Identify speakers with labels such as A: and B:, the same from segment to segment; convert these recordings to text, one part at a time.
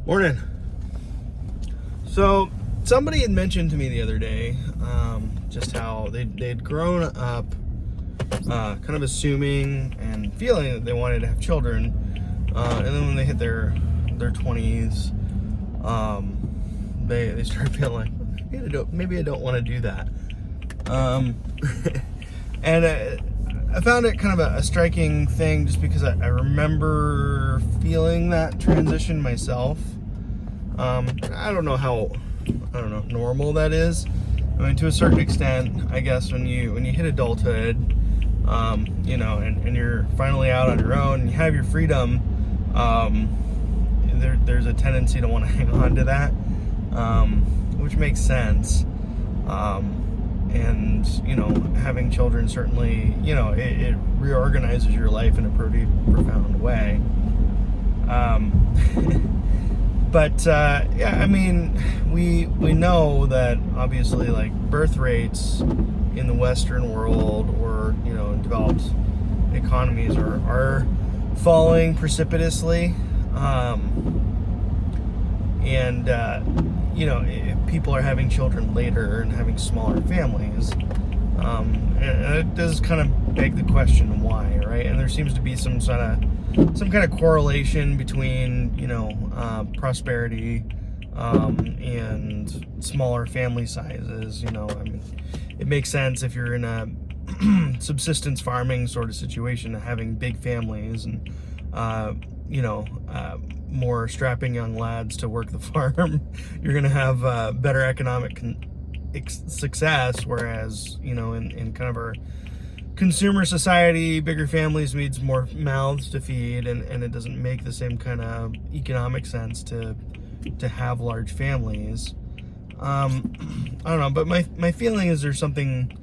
A: Morning. So somebody had mentioned to me the other day just how they'd grown up kind of assuming and feeling that they wanted to have children, and then when they hit their 20s, they start feeling like maybe I don't want to do that. And I found it kind of a striking thing just because I remember feeling that transition myself. I don't know how normal that is. I mean, to a certain extent, I guess when you hit adulthood, and you're finally out on your own and you have your freedom, there's a tendency to want to hang on to that, which makes sense. And having children certainly, it reorganizes your life in a pretty profound way. But I mean, we know that obviously, like, birth rates in the Western world or in developed economies are falling precipitously, and people are having children later and having smaller families, and it does kind of beg the question why, right? And there seems to be some kind of correlation between prosperity and smaller family sizes. I mean, it makes sense if you're in a subsistence farming sort of situation, having big families and more strapping young lads to work the farm. You're going to have better economic success, whereas in kind of our consumer society, bigger families means more mouths to feed, and it doesn't make the same kind of economic sense to have large families. I don't know, but my feeling is there's something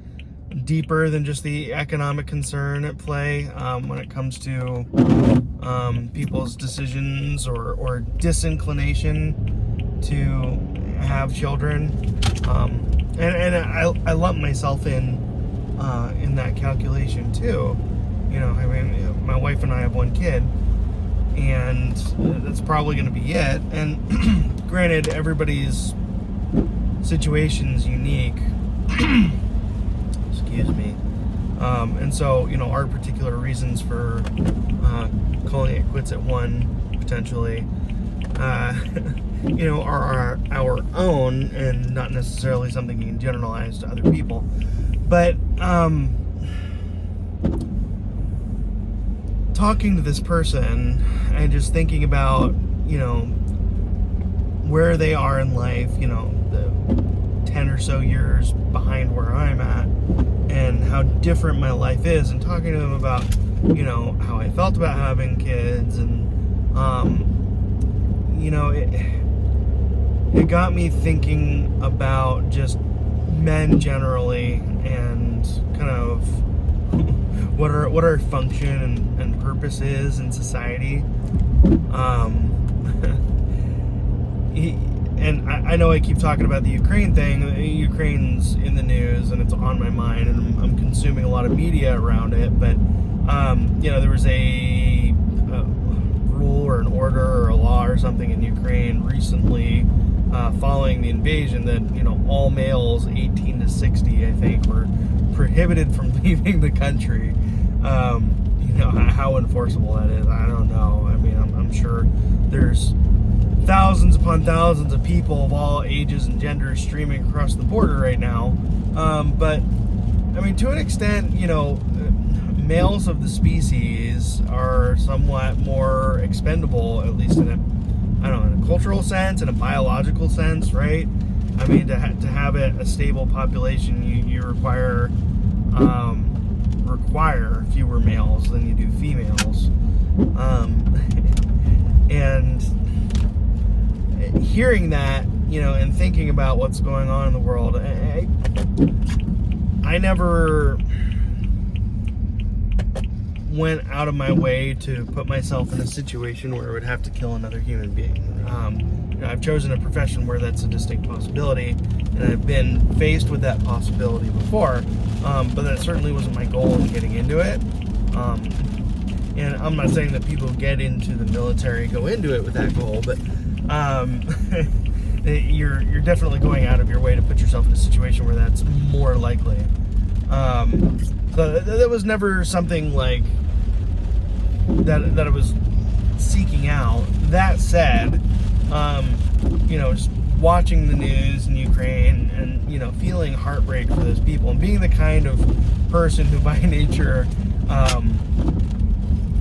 A: deeper than just the economic concern at play when it comes to people's decisions or disinclination to have children, and I lump myself in that calculation too. I mean, my wife and I have one kid, and that's probably going to be it. And granted, everybody's situation's unique. Excuse me. And so, our particular reasons for calling it quits at one, potentially, are our own, and not necessarily something you can generalize to other people. But talking to this person and just thinking about, where they are in life, the 10 or so years behind where I'm at, and how different my life is, and talking to them about, how I felt about having kids, and, it got me thinking about just men generally, and kind of what our function and purpose is in society. And I know I keep talking about the Ukraine thing. Ukraine's in the news and it's on my mind, and I'm consuming a lot of media around it. But there was a rule or an order or a law or something in Ukraine recently, following the invasion, that all males 18 to 60, I think, were prohibited from leaving the country. How enforceable that is, I don't know. I mean, I'm sure there's thousands upon thousands of people of all ages and genders streaming across the border right now. But I mean, to an extent, males of the species are somewhat more expendable, at least in a cultural sense, in a biological sense, right? I mean, to have a stable population, you require fewer males than you do females. And hearing that, and thinking about what's going on in the world, I never went out of my way to put myself in a situation where I would have to kill another human being. I've chosen a profession where that's a distinct possibility, and I've been faced with that possibility before, but that certainly wasn't my goal in getting into it. And I'm not saying that people who get into the military go into it with that goal, but you're definitely going out of your way to put yourself in a situation where that's more likely. So that was never something like that I was seeking out. That said, just watching the news in Ukraine and, feeling heartbreak for those people and being the kind of person who by nature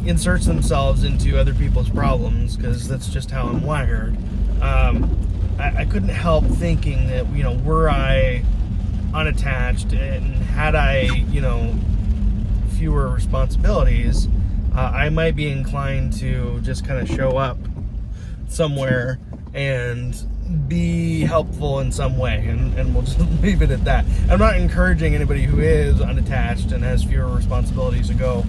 A: inserts themselves into other people's problems, because that's just how I'm wired. I couldn't help thinking that, were I unattached and had I, fewer responsibilities, I might be inclined to just kind of show up somewhere and be helpful in some way, and we'll just leave it at that. I'm not encouraging anybody who is unattached and has fewer responsibilities to go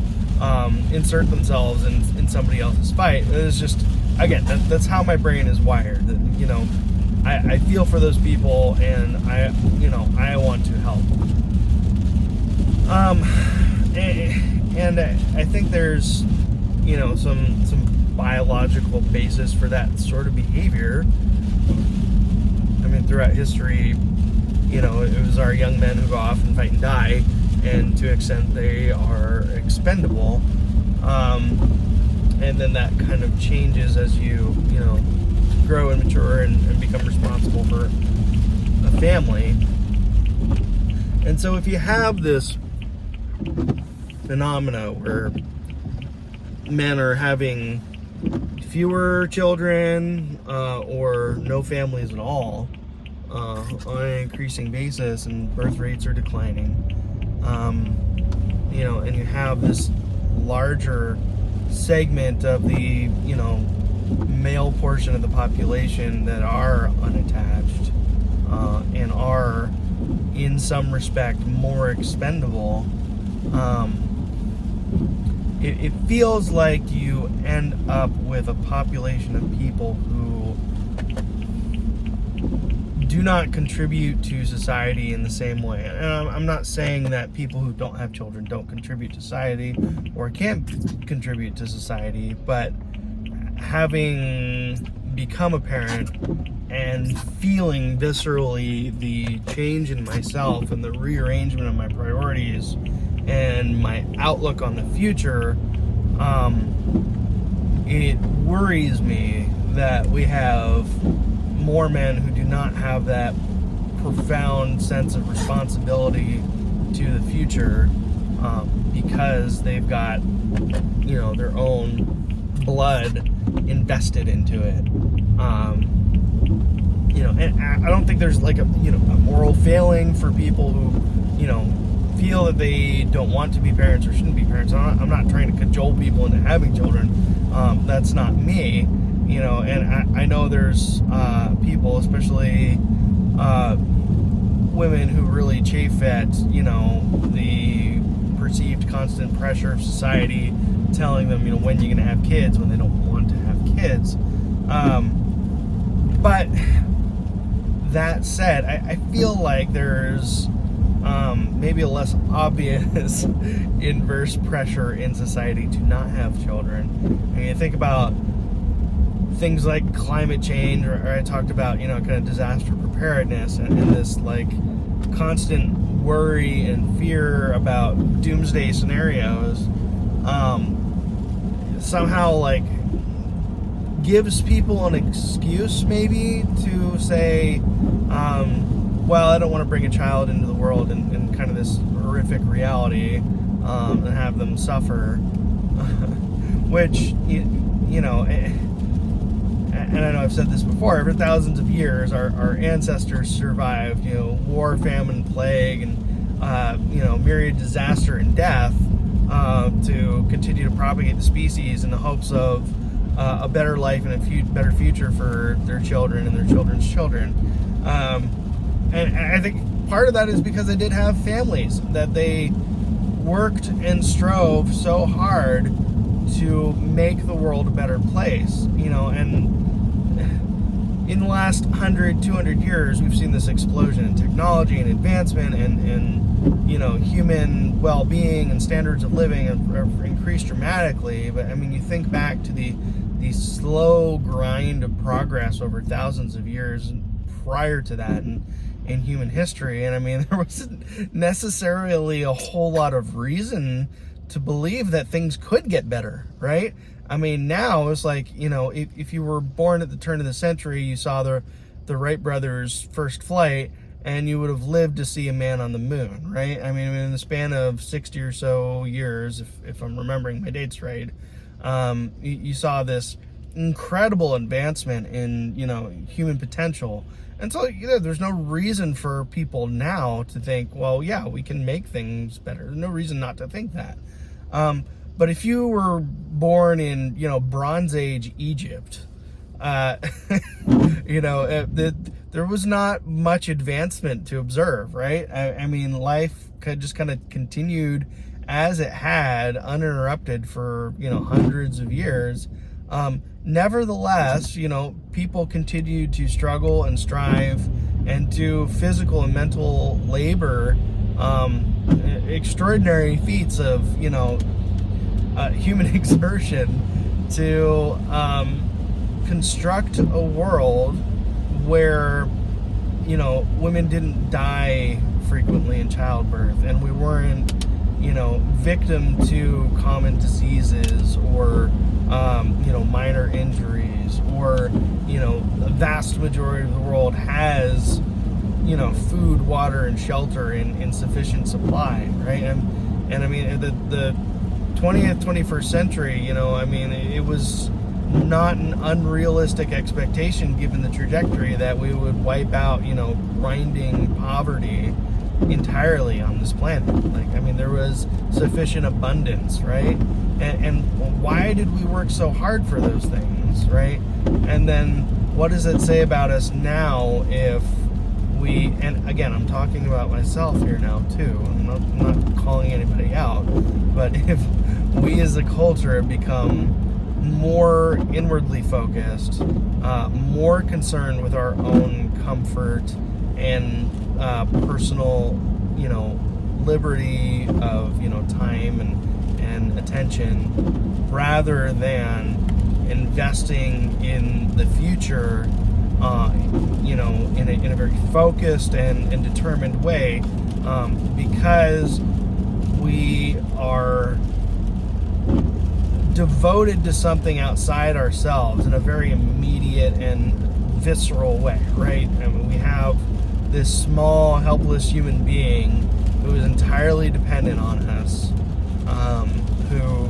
A: insert themselves in somebody else's fight. It's just, again, that's how my brain is wired. I feel for those people, and I want to help. And I think there's, some biological basis for that sort of behavior. I mean, throughout history, it was our young men who go off and fight and die, and to an extent they are expendable. And then that kind of changes as you, grow and mature and become responsible for a family. And so if you have this phenomena where men are having fewer children or no families at all on an increasing basis, and birth rates are declining, and you have this larger segment of the male portion of the population that are unattached and are in some respect more expendable, it feels like you end up with a population of people who do not contribute to society in the same way. And I'm not saying that people who don't have children don't contribute to society or can't contribute to society, but having become a parent and feeling viscerally the change in myself and the rearrangement of my priorities and my outlook on the future, it worries me that we have more men who do not have that profound sense of responsibility to the future, because they've got their own blood invested into it. And I don't think there's like a moral failing for people who feel that they don't want to be parents or shouldn't be parents. I'm not trying to cajole people into having children. That's not me. And I know there's people, especially women, who really chafe at the perceived constant pressure of society telling them when you're gonna have kids when they don't want to have kids. But that said, I feel like there's maybe a less obvious inverse pressure in society to not have children. I mean, you think about things like climate change, or I talked about kind of disaster preparedness and this like constant worry and fear about doomsday scenarios. Somehow like gives people an excuse maybe to say, well, I don't want to bring a child into the world in kind of this horrific reality and have them suffer, which and I know I've said this before, for thousands of years our ancestors survived war, famine, plague, and myriad disaster and death to continue to propagate the species in the hopes of a better life and a better future for their children and their children's children. And I think part of that is because they did have families, that they worked and strove so hard to make the world a better place, and in the last 100, 200 years, we've seen this explosion in technology and advancement, and human well-being and standards of living have increased dramatically. But I mean, you think back to the the slow grind of progress over thousands of years prior to that in human history. And I mean, there wasn't necessarily a whole lot of reason to believe that things could get better, right? I mean, now it's like, you know, if you were born at the turn of the century, you saw the Wright brothers' first flight, and you would have lived to see a man on the moon, right? I mean, in the span of 60 or so years, if I'm remembering my dates right, you saw this incredible advancement in, you know, human potential. And so, you know, there's no reason for people now to think, well, yeah, we can make things better. There's no reason not to think that. But if you were born in, you know, Bronze Age Egypt, you know, there was not much advancement to observe, right? I mean, life just kind of continued as it had, uninterrupted for, you know, hundreds of years. Nevertheless, you know, people continued to struggle and strive and do physical and mental labor, extraordinary feats of, you know, human exertion to construct a world where, you know, women didn't die frequently in childbirth, and we weren't, you know, victim to common diseases or, you know, minor injuries, or, you know, the vast majority of the world has, you know, food, water, and shelter in sufficient supply, right? And I mean, the 20th, 21st century, you know, I mean, it was not an unrealistic expectation given the trajectory that we would wipe out, you know, grinding poverty entirely on this planet. Like, I mean, there was sufficient abundance, right? And why did we work so hard for those things, right? And then what does it say about us now if we, and again, I'm talking about myself here now too, I'm not calling anybody out, but if we as a culture have become more inwardly focused, more concerned with our own comfort and personal, you know, liberty of, you know, time and attention, rather than investing in the future, you know, in a very focused and determined way, because we are devoted to something outside ourselves in a very immediate and visceral way, right? I mean, we have this small, helpless human being who is entirely dependent on us, who,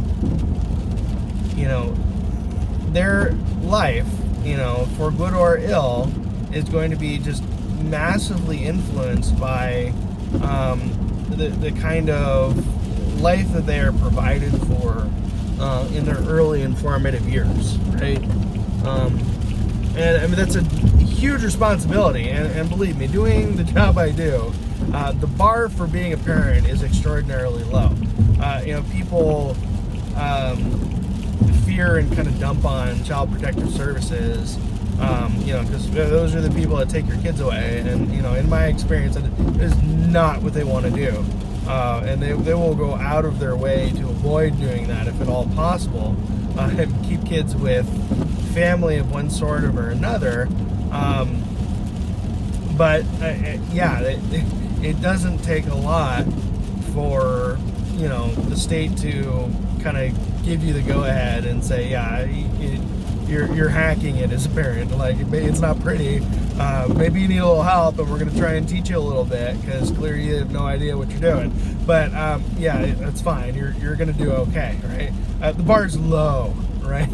A: you know, their life, you know, for good or ill, is going to be just massively influenced by the kind of life that they are provided for in their early and formative years, right? And I mean, that's a huge responsibility, and believe me, doing the job I do, the bar for being a parent is extraordinarily low. You know, people fear and kind of dump on child protective services, you know, because those are the people that take your kids away, and, you know, in my experience, it is not what they want to do. And they will go out of their way to avoid doing that if at all possible, and keep kids with family of one sort or another. But yeah, it doesn't take a lot for, you know, the state to kind of give you the go-ahead and say, yeah, you're hacking it as a parent. Like, it's not pretty. Maybe you need a little help, and we're going to try and teach you a little bit, because clearly you have no idea what you're doing. But yeah, that's fine. You're going to do okay, right? The bar's low, right?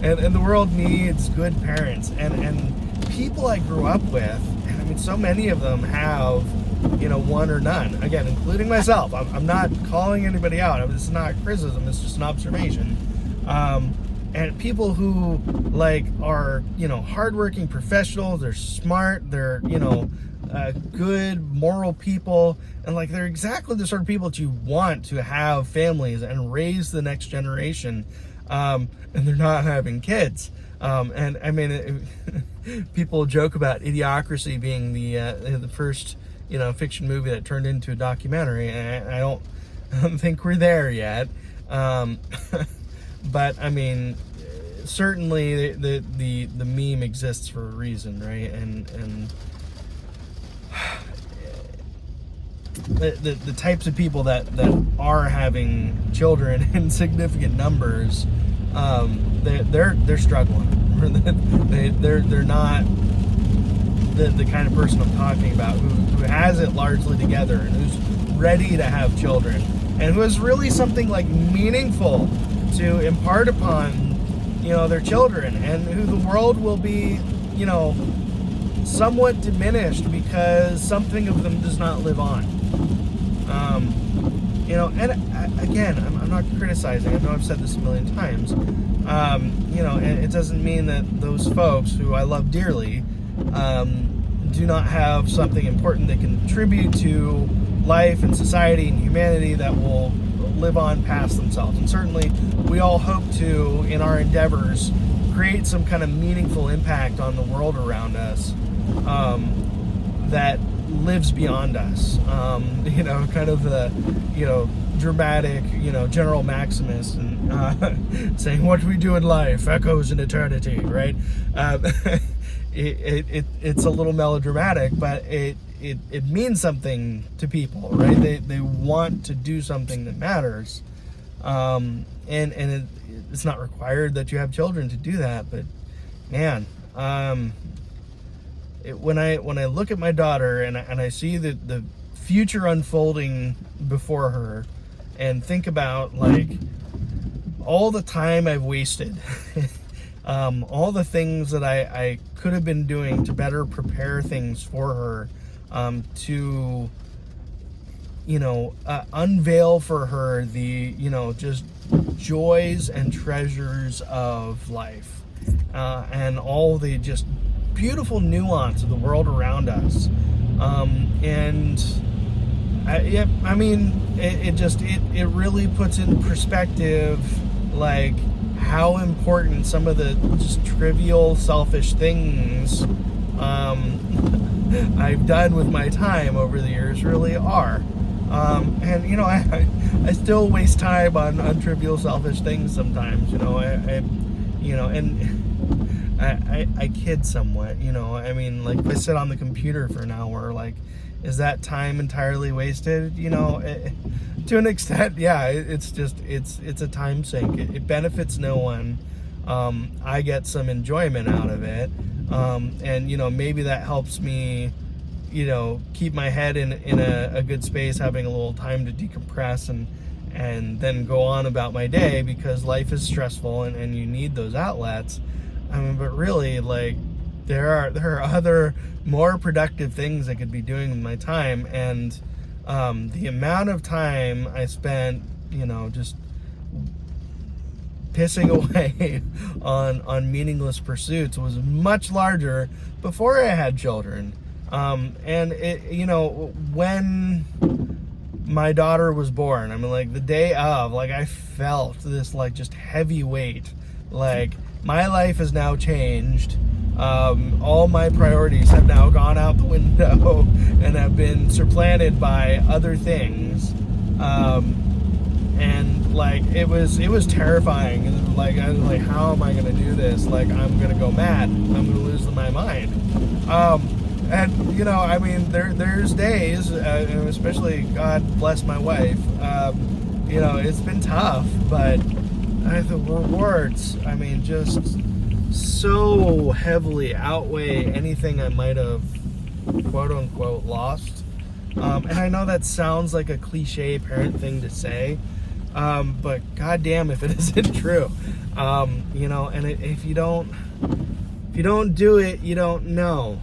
A: And the world needs good parents. And people I grew up with, and I mean, so many of them have, you know, one or none. Again, including myself. I'm not calling anybody out. I mean, it's not criticism. It's just an observation. And people who, like, are, you know, hardworking professionals, they're smart, they're, you know, good, moral people, and, like, they're exactly the sort of people that you want to have families and raise the next generation, and they're not having kids. And, I mean, people joke about Idiocracy being the first, you know, fiction movie that turned into a documentary, and I don't think we're there yet. But I mean, certainly the meme exists for a reason, right? And the types of people that are having children in significant numbers, they're struggling. They're not the kind of person I'm talking about who has it largely together and who's ready to have children and who has really something like meaningful to impart upon, their children, and who the world will be, somewhat diminished because something of them does not live on. And again, I'm not criticizing. I know I've said this a million times. And it doesn't mean that those folks who I love dearly do not have something important they can contribute to life and society and humanity that will live on past themselves. And certainly we all hope to, in our endeavors, create some kind of meaningful impact on the world around us that lives beyond us. Kind of the, dramatic, General Maximus and saying, what we do in life echoes in eternity, right? It's a little melodramatic, but it means something to people, right? They want to do something that matters, and it's not required that you have children to do that. But man, when I look at my daughter and I see the future unfolding before her, and think about like all the time I've wasted, all the things that I could have been doing to better prepare things for her, to unveil for her the just joys and treasures of life, and all the just beautiful nuance of the world around us, and it really puts in perspective like how important some of the just trivial selfish things I've done with my time over the years really are. And I still waste time on trivial selfish things sometimes. I kid somewhat. Like if I sit on the computer for an hour, like, is that time entirely wasted? To an extent, yeah. It's a time sink. It benefits no one. I get some enjoyment out of it. And maybe that helps me keep my head in a good space, having a little time to decompress and then go on about my day, because life is stressful and you need those outlets. But really, like, there are other more productive things I could be doing with my time, and the amount of time I spent just pissing away on meaningless pursuits was much larger before I had children. And when my daughter was born, like the day of, like I felt this like just heavy weight, like my life has now changed. All my priorities have now gone out the window and have been supplanted by other things. And like it was terrifying. And like I was like, how am I gonna do this? Like I'm gonna go mad. I'm gonna lose my mind. And there's days, especially God bless my wife. It's been tough, but the rewards, just so heavily outweigh anything I might have quote unquote lost. And I know that sounds like a cliche parent thing to say, but goddamn if it isn't true. If you don't do it, you don't know.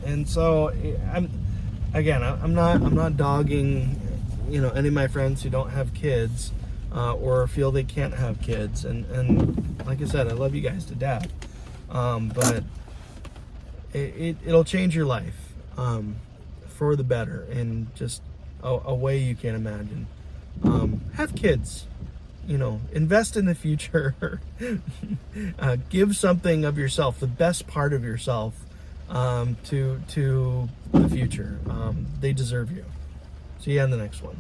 A: And so I'm not dogging any of my friends who don't have kids, or feel they can't have kids, and like I said, I love you guys to death, but it'll change your life for the better in just a way you can't imagine. Have kids, invest in the future. Give something of yourself, the best part of yourself, to the future. They deserve you. See you on the next one.